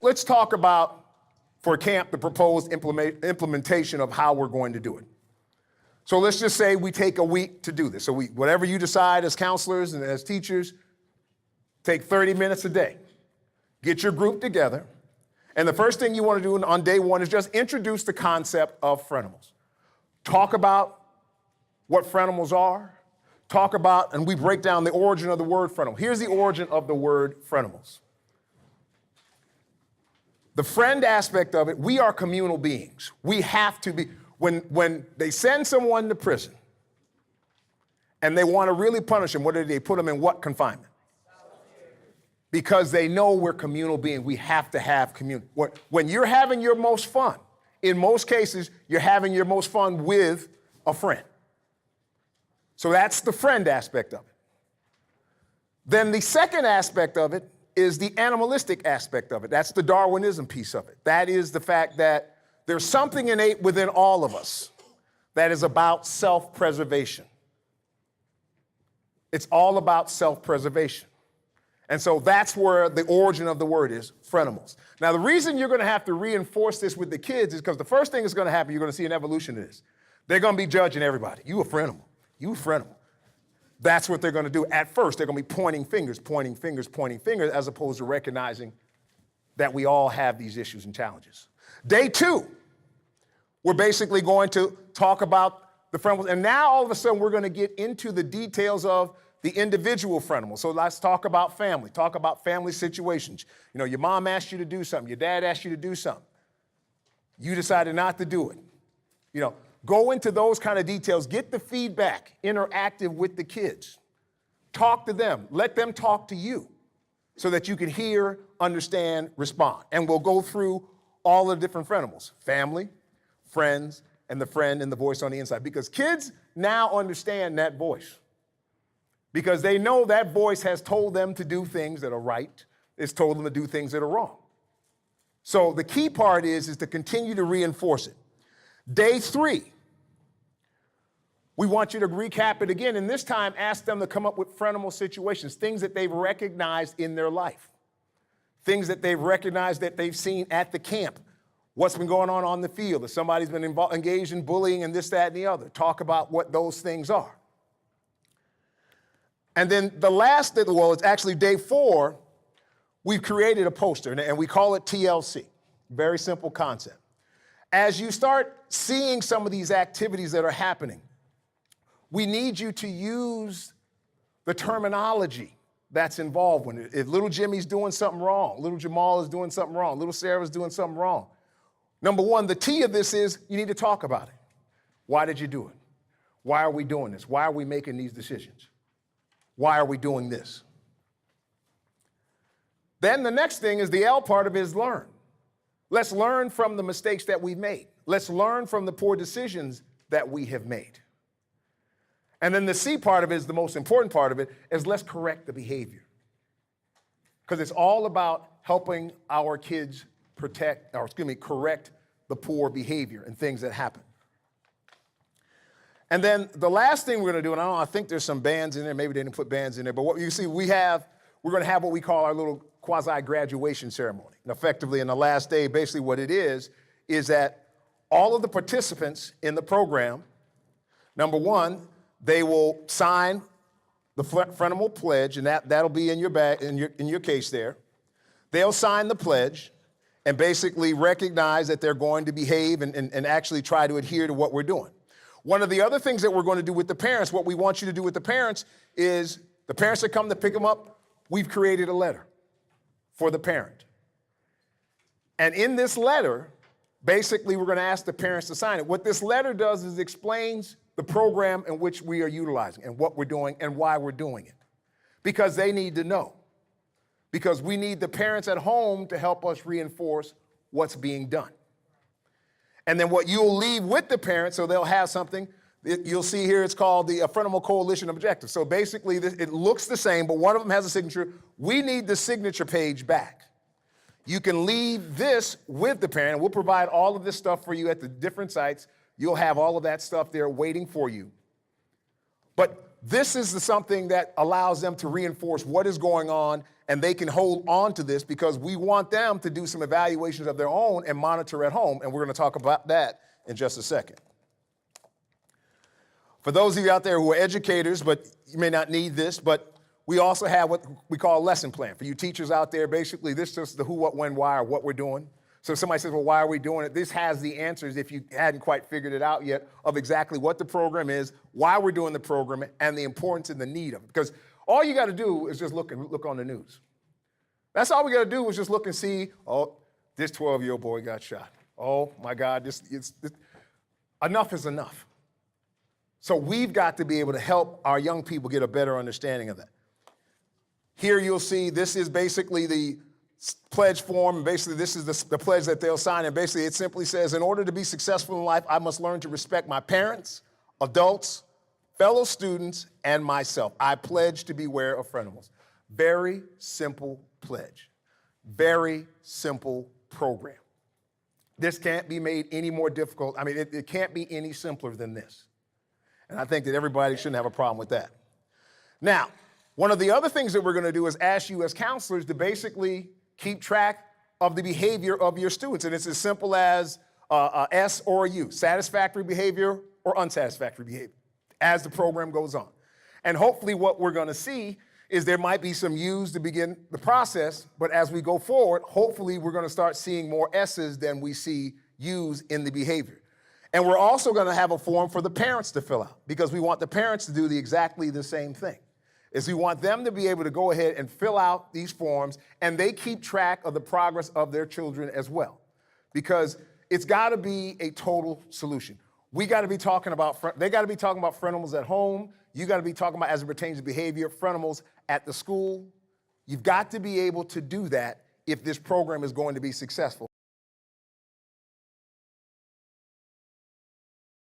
let's talk about, for camp, the proposed implementation of how we're going to do it. So let's just say we take a week to do this. So whatever you decide as counselors and as teachers, take 30 minutes a day. Get your group together. And the first thing you want to do on day one is just introduce the concept of frenimals. Talk about what frenimals are. Talk about, and we break down the origin of the word frenimal. Here's the origin of the word frenimals. The friend aspect of it, we are communal beings. We have to be, when they send someone to prison and they want to really punish them, what do they put them in? What confinement? Because they know we're communal beings. We have to have community. When you're having your most fun, in most cases, you're having your most fun with a friend. So that's the friend aspect of it. Then the second aspect of it is the animalistic aspect of it. That's the Darwinism piece of it. That is the fact that there's something innate within all of us that is about self-preservation. It's all about self-preservation. And so that's where the origin of the word is, frenimals. Now, the reason you're going to have to reinforce this with the kids is because the first thing that's going to happen, you're going to see an evolution of this. They're going to be judging everybody. You a frenimal. You a frenimal. That's what they're going to do. At first, they're going to be pointing fingers, as opposed to recognizing that we all have these issues and challenges. Day two, we're basically going to talk about the frenimals. And now, all of a sudden, we're going to get into the details of the individual frenimal. So let's talk about family situations. You know, your mom asked you to do something. Your dad asked you to do something. You decided not to do it. You know, go into those kind of details. Get the feedback, interactive with the kids. Talk to them. Let them talk to you so that you can hear, understand, respond. And we'll go through all the different frenimals: family, friends, and the friend and the voice on the inside. Because kids now understand that voice. Because they know that voice has told them to do things that are right. It's told them to do things that are wrong. So the key part is to continue to reinforce it. Day three, we want you to recap it again, and this time ask them to come up with frenimal situations, things that they've recognized in their life, things that they've recognized that they've seen at the camp, what's been going on the field, if somebody's been engaged in bullying and this, that, and the other. Talk about what those things are. And then the last, it's actually day four, we've created a poster, and we call it TLC. Very simple concept. As you start seeing some of these activities that are happening, we need you to use the terminology that's involved when if little Jimmy's doing something wrong, little Jamal is doing something wrong, little Sarah's doing something wrong. Number one, the T of this is you need to talk about it. Why did you do it? Why are we doing this? Why are we making these decisions? Why are we doing this? Then the next thing is the L part of it is learn. Let's learn from the mistakes that we've made. Let's learn from the poor decisions that we have made. And then the C part of it is the most important part of it, is let's correct the behavior. Because it's all about helping our kids correct the poor behavior and things that happen. And then the last thing we're going to do, and I think there's some bands in there, maybe they didn't put bands in there, but what you see, we're going to have what we call our little quasi-graduation ceremony. And effectively, in the last day, basically what it is that all of the participants in the program, number one, they will sign the Frenimal Pledge, and that'll be in your bag, in your case there. They'll sign the pledge and basically recognize that they're going to behave and actually try to adhere to what we're doing. One of the other things that we're going to do with the parents, what we want you to do with the parents is the parents that come to pick them up, we've created a letter for the parent. And in this letter, basically we're going to ask the parents to sign it. What this letter does is explains the program in which we are utilizing and what we're doing and why we're doing it. Because they need to know. Because we need the parents at home to help us reinforce what's being done. And then what you'll leave with the parents, so they'll have something, you'll see here it's called the Frenimal Coalition Objective. So basically it looks the same, but one of them has a signature. We need the signature page back. You can leave this with the parent, and we'll provide all of this stuff for you at the different sites. You'll have all of that stuff there waiting for you. But this is something that allows them to reinforce what is going on, and they can hold on to this because we want them to do some evaluations of their own and monitor at home, and we're going to talk about that in just a second. For those of you out there who are educators, but you may not need this, but we also have what we call a lesson plan. For you teachers out there, basically this is the who, what, when, why, or what we're doing. So if somebody says, well, why are we doing it? This has the answers, if you hadn't quite figured it out yet, of exactly what the program is, why we're doing the program, and the importance and the need of it. Because all you got to do is just look on the news. That's all we got to do is just look and see, oh, this 12-year-old boy got shot. Oh, my God, enough is enough. So we've got to be able to help our young people get a better understanding of that. Here you'll see this is basically the pledge form, and basically this is the pledge that they'll sign, and basically it simply says, in order to be successful in life, I must learn to respect my parents, adults, fellow students, and myself. I pledge to beware of frenemies. Very simple pledge. Very simple program. This can't be made any more difficult. I mean, it can't be any simpler than this. And I think that everybody shouldn't have a problem with that. Now, one of the other things that we're going to do is ask you as counselors to basically keep track of the behavior of your students. And it's as simple as a S or a U, satisfactory behavior or unsatisfactory behavior, as the program goes on. And hopefully what we're going to see is there might be some U's to begin the process, but as we go forward, hopefully we're going to start seeing more S's than we see U's in the behavior. And we're also going to have a form for the parents to fill out, because we want the parents to do exactly the same thing. Is we want them to be able to go ahead and fill out these forms, and they keep track of the progress of their children as well. Because it's got to be a total solution. We got to be talking about, they got to be talking about frenemies at home. You got to be talking about, as it pertains to behavior, frenemies at the school. You've got to be able to do that if this program is going to be successful.